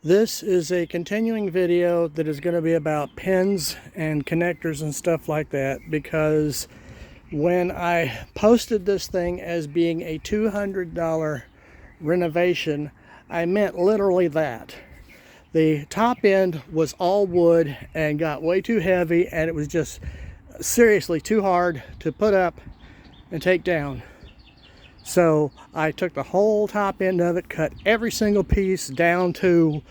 This is a continuing video that is going to be about pins and connectors and stuff like that, because when I posted this thing as being a $200 renovation, I meant literally that. The top end was all wood and got way too heavy, and it was just seriously too hard to put up and take down. So I took the whole top end of it, cut every single piece down to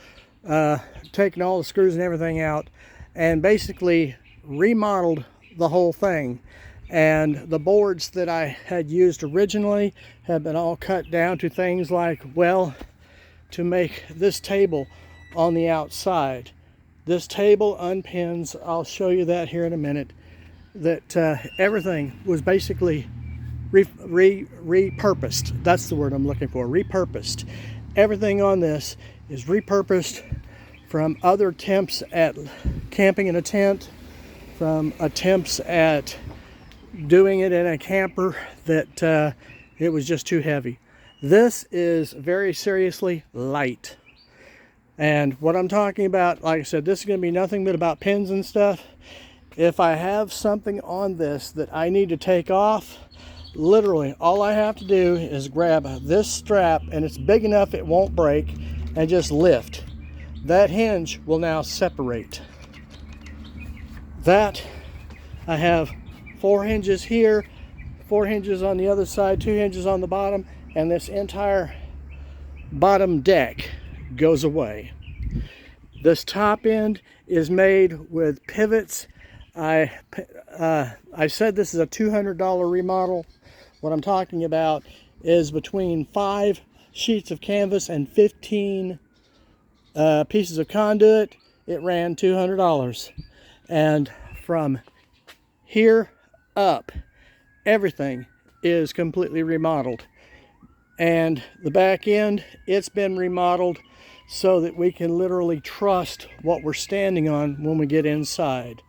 taking all the screws and everything out, and basically remodeled the whole thing. And the boards that I had used originally have been all cut down to things like, well, to make this table on the outside. This table unpins, I'll show you that here in a minute, that everything was basically repurposed. That's the word I'm looking for, repurposed. Everything on this is repurposed from other attempts at camping in a tent, from attempts at doing it in a camper that it was just too heavy. This is very seriously light. And what I'm talking about, like I said, this is going to be nothing but about pins and stuff. If I have something on this that I need to take off, literally all I have to do is grab this strap, and it's big enough it won't break, and just lift. That hinge will now separate. That, I have 4 hinges here, 4 hinges on the other side, 2 hinges on the bottom, and this entire bottom deck goes away. This top end is made with pivots. I said this is a $200 remodel. What I'm talking about is between 5 sheets of canvas and 15 pieces of conduit. It ran $200. And from here up, everything is completely remodeled. And the back end, it's been remodeled so that we can literally trust what we're standing on when we get inside.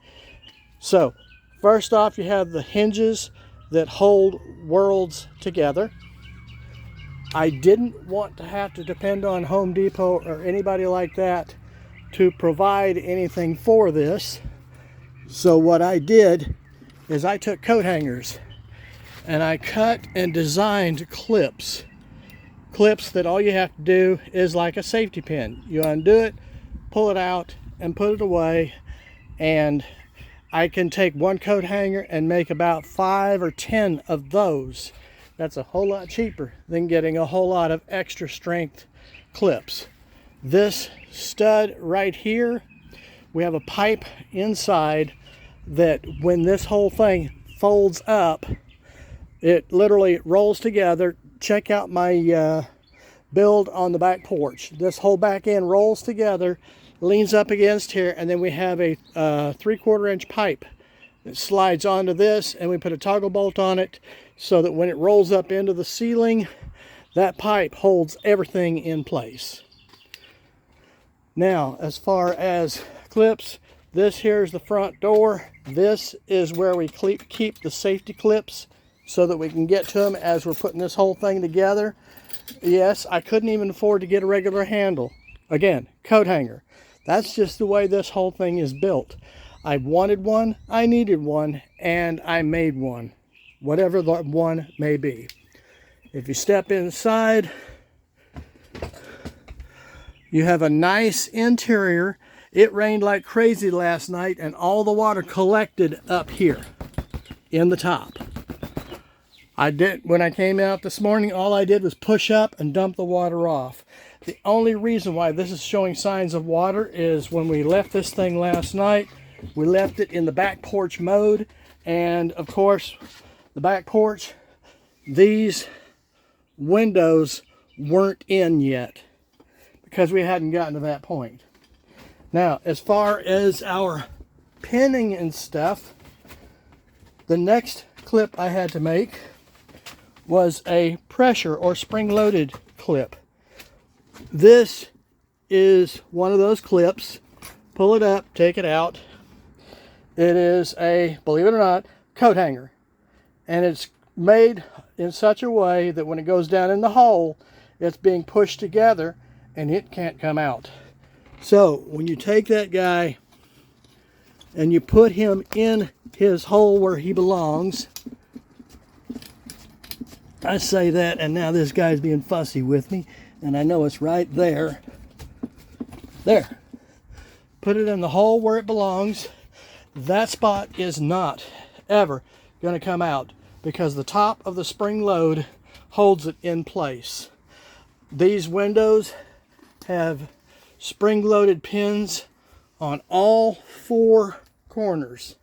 So, first off, you have the hinges that hold worlds together. I didn't want to have to depend on Home Depot or anybody like that to provide anything for this. So what I did is I took coat hangers and I cut and designed clips. Clips that all you have to do is like a safety pin. You undo it, pull it out, and put it away. And I can take one coat hanger and make about 5 or 10 of those. That's a whole lot cheaper than getting a whole lot of extra strength clips. This stud right here, we have a pipe inside that when this whole thing folds up, it literally rolls together. Check out my build on the back porch. This whole back end rolls together, leans up against here, and then we have a 3/4 inch pipe that slides onto this, and we put a toggle bolt on it so that when it rolls up into the ceiling, that pipe holds everything in place. Now, as far as clips, this here is the front door. This is where we keep the safety clips so that we can get to them as we're putting this whole thing together. Yes, I couldn't even afford to get a regular handle. Again, coat hanger. That's just the way this whole thing is built. I wanted one, I needed one, and I made one. Whatever the one may be. If you step inside, you have a nice interior. It rained like crazy last night, and all the water collected up here in the top. When I came out this morning, all I did was push up and dump the water off. The only reason why this is showing signs of water is when we left this thing last night, we left it in the back porch mode. And of course, the back porch, these windows weren't in yet because we hadn't gotten to that point. Now, as far as our pinning and stuff, the next clip I had to make was a pressure or spring-loaded clip. This is one of those clips. Pull it up, take it out. It is a, believe it or not, coat hanger. And it's made in such a way that when it goes down in the hole, it's being pushed together and it can't come out. So when you take that guy and you put him in his hole where he belongs, I say that, and now this guy's being fussy with me, and I know it's right there. There. Put it in the hole where it belongs. That spot is not ever going to come out because the top of the spring load holds it in place. These windows have spring-loaded pins on all 4 corners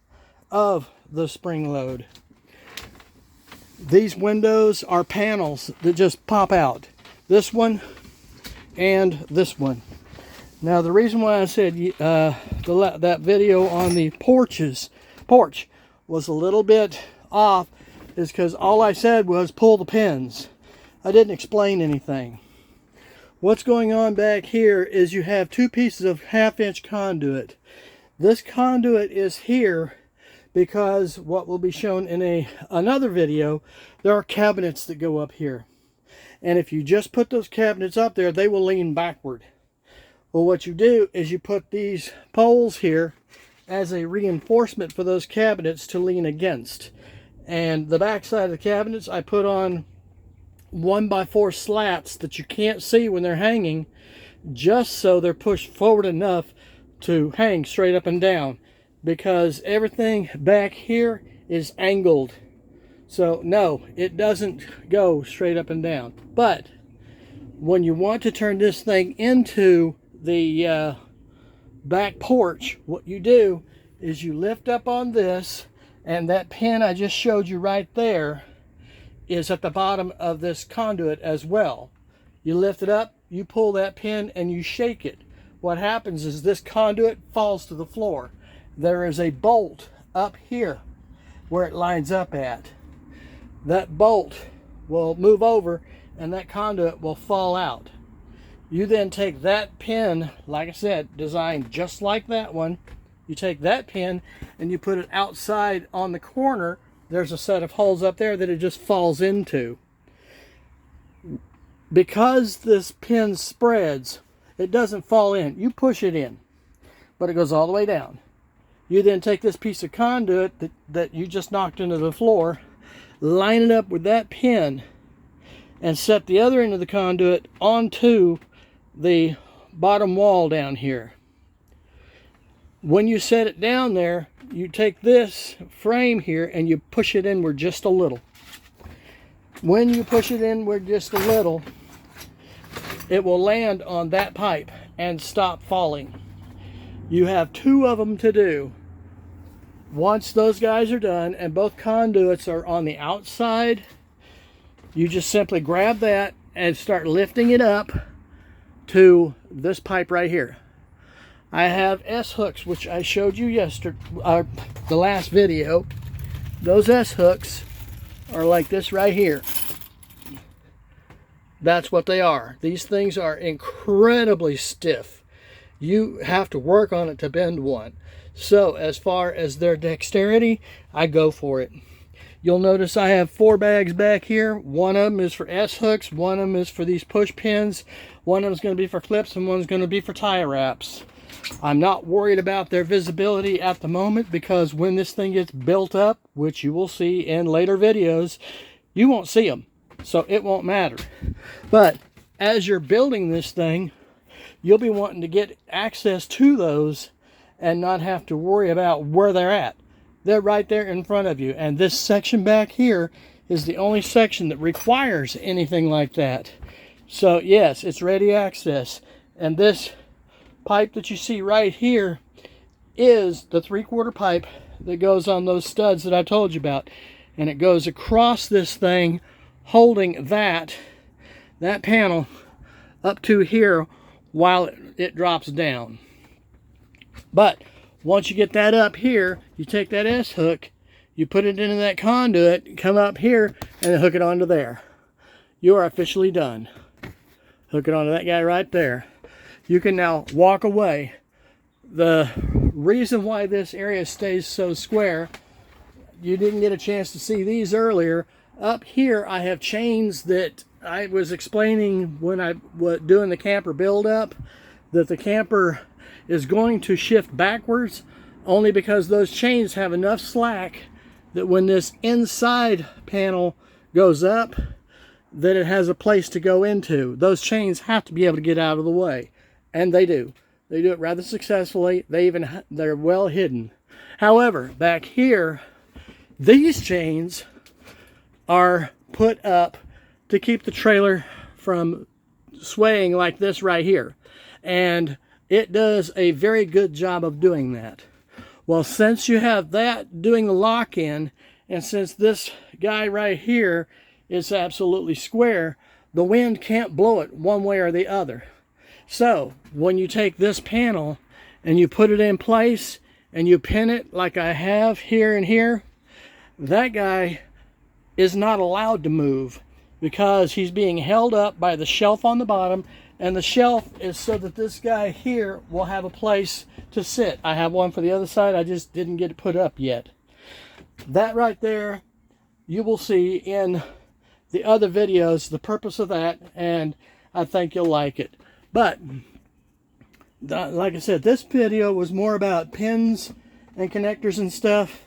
of the spring load. These windows are panels that just pop out. This one and this one. Now the reason why I said that video on the porch was a little bit off is because all I said was pull the pins. I didn't explain anything. What's going on back here is you have 2 pieces of 1/2-inch conduit. This conduit is here because what will be shown in another video, there are cabinets that go up here. And if you just put those cabinets up there, they will lean backward. Well, what you do is you put these poles here as a reinforcement for those cabinets to lean against. And the back side of the cabinets, I put on 1x4 slats that you can't see when they're hanging, just so they're pushed forward enough to hang straight up and down, because everything back here is angled. So no, it doesn't go straight up and down. But when you want to turn this thing into the back porch, what you do is you lift up on this, and that pin I just showed you right there is at the bottom of this conduit as well. You lift it up, you pull that pin, and you shake it. What happens is this conduit falls to the floor. There is a bolt up here where it lines up at. That bolt will move over and that conduit will fall out. You then take that pin, like I said, designed just like that one. You take that pin and you put it outside on the corner. There's a set of holes up there that it just falls into. Because this pin spreads, it doesn't fall in. You push it in, but it goes all the way down. You then take this piece of conduit that you just knocked into the floor, line it up with that pin, and set the other end of the conduit onto the bottom wall down here. When you set it down there, you take this frame here and you push it inward just a little. When you push it inward just a little, it will land on that pipe and stop falling. You have 2 of them to do. Once those guys are done and both conduits are on the outside, you just simply grab that and start lifting it up to this pipe right here. I have S-hooks, which I showed you yesterday, the last video. Those S-hooks are like this right here. That's what they are. These things are incredibly stiff. You have to work on it to bend one. So as far as their dexterity, I go for it. You'll notice I have 4 bags back here. One of them is for S-hooks, one of them is for these push pins, one of them is going to be for clips, and one's going to be for tie wraps. I'm not worried about their visibility at the moment, because when this thing gets built up, which you will see in later videos, you won't see them. So it won't matter. But as you're building this thing, you'll be wanting to get access to those and not have to worry about where they're at. They're right there in front of you. And this section back here is the only section that requires anything like that. So yes, it's ready access. And this pipe that you see right here is the 3/4 pipe that goes on those studs that I told you about. And it goes across this thing, holding that panel up to here while it drops down. But once you get that up here, you take that S-hook, you put it into that conduit, come up here, and hook it onto there. You are officially done. Hook it onto that guy right there. You can now walk away. The reason why this area stays so square, you didn't get a chance to see these earlier. Up here, I have chains that I was explaining when I was doing the camper build-up, that the camper is going to shift backwards, only because those chains have enough slack that when this inside panel goes up, that it has a place to go into. Those chains have to be able to get out of the way, and they do. They do it rather successfully. They're well hidden. However, back here, these chains are put up to keep the trailer from swaying like this right here, and it does a very good job of doing that. Well, since you have that doing the lock-in, and since this guy right here is absolutely square, the wind can't blow it one way or the other. So when you take this panel and you put it in place and you pin it like I have here and here, that guy is not allowed to move because he's being held up by the shelf on the bottom, and the shelf is so that this guy here will have a place to sit. I have one for the other side, I just didn't get it put up yet. That right there, you will see in the other videos the purpose of that, and I think you'll like it. But like I said, this video was more about pins and connectors and stuff.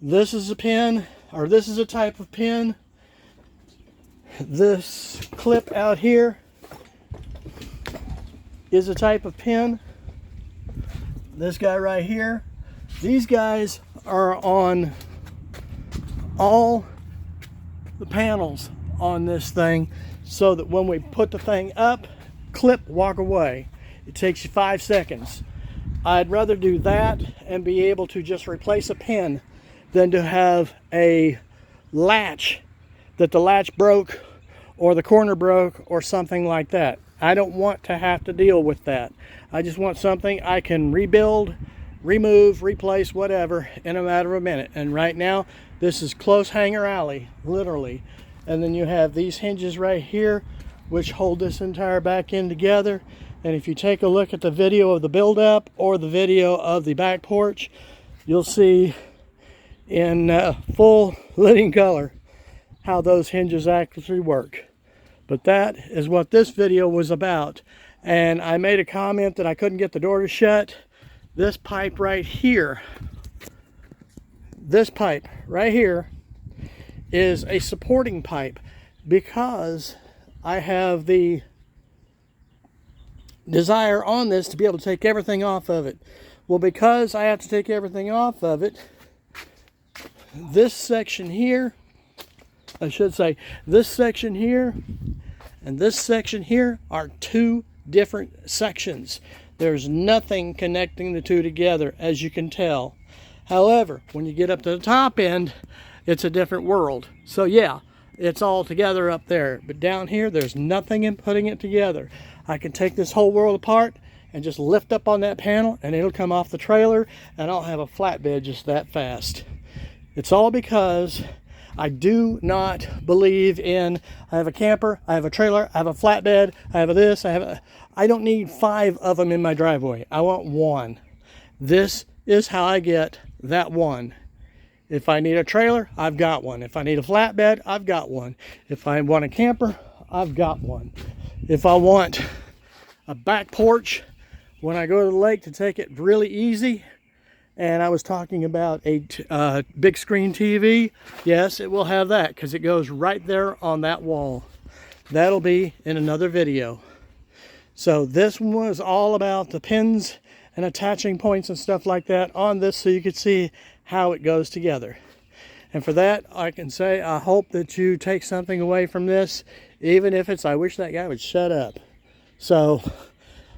This is a pin, or this is a type of pin. This clip out here is a type of pin. This guy right here. These guys are on all the panels on this thing, so that when we put the thing up, clip, walk away. It takes you 5 seconds. I'd rather do that and be able to just replace a pin than to have a latch, that the latch broke or the corner broke or something like that. I don't want to have to deal with that. I just want something I can rebuild, remove, replace, whatever in a matter of a minute. And right now, this is close hanger alley, literally. And then you have these hinges right here, which hold this entire back end together. And if you take a look at the video of the build-up or the video of the back porch, you'll see in full living color how those hinges actually work. But that is what this video was about. And I made a comment that I couldn't get the door to shut. This pipe right here, this pipe right here is a supporting pipe, because I have the desire on this to be able to take everything off of it. Well, because I have to take everything off of it, this section here, I should say, this section here and this section here are two different sections. There's nothing connecting the two together, as you can tell. However, when you get up to the top end, it's a different world. So yeah, it's all together up there. But down here, there's nothing in putting it together. I can take this whole world apart and just lift up on that panel, and it'll come off the trailer, and I'll have a flatbed just that fast. It's all because I do not believe in, I have a camper, I have a trailer, I have a flatbed, I have a this, I don't need 5 of them in my driveway. I want one. This is how I get that one. If I need a trailer, I've got one. If I need a flatbed, I've got one. If I want a camper, I've got one. If I want a back porch when I go to the lake to take it really easy, and I was talking about a big screen TV, yes, it will have that, because it goes right there on that wall. That'll be in another video. So this one was all about the pins and attaching points and stuff like that on this, so you could see how it goes together. And for that, I can say I hope that you take something away from this, even if it's, I wish that guy would shut up. So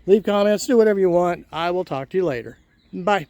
leave comments, do whatever you want. I will talk to you later. Bye.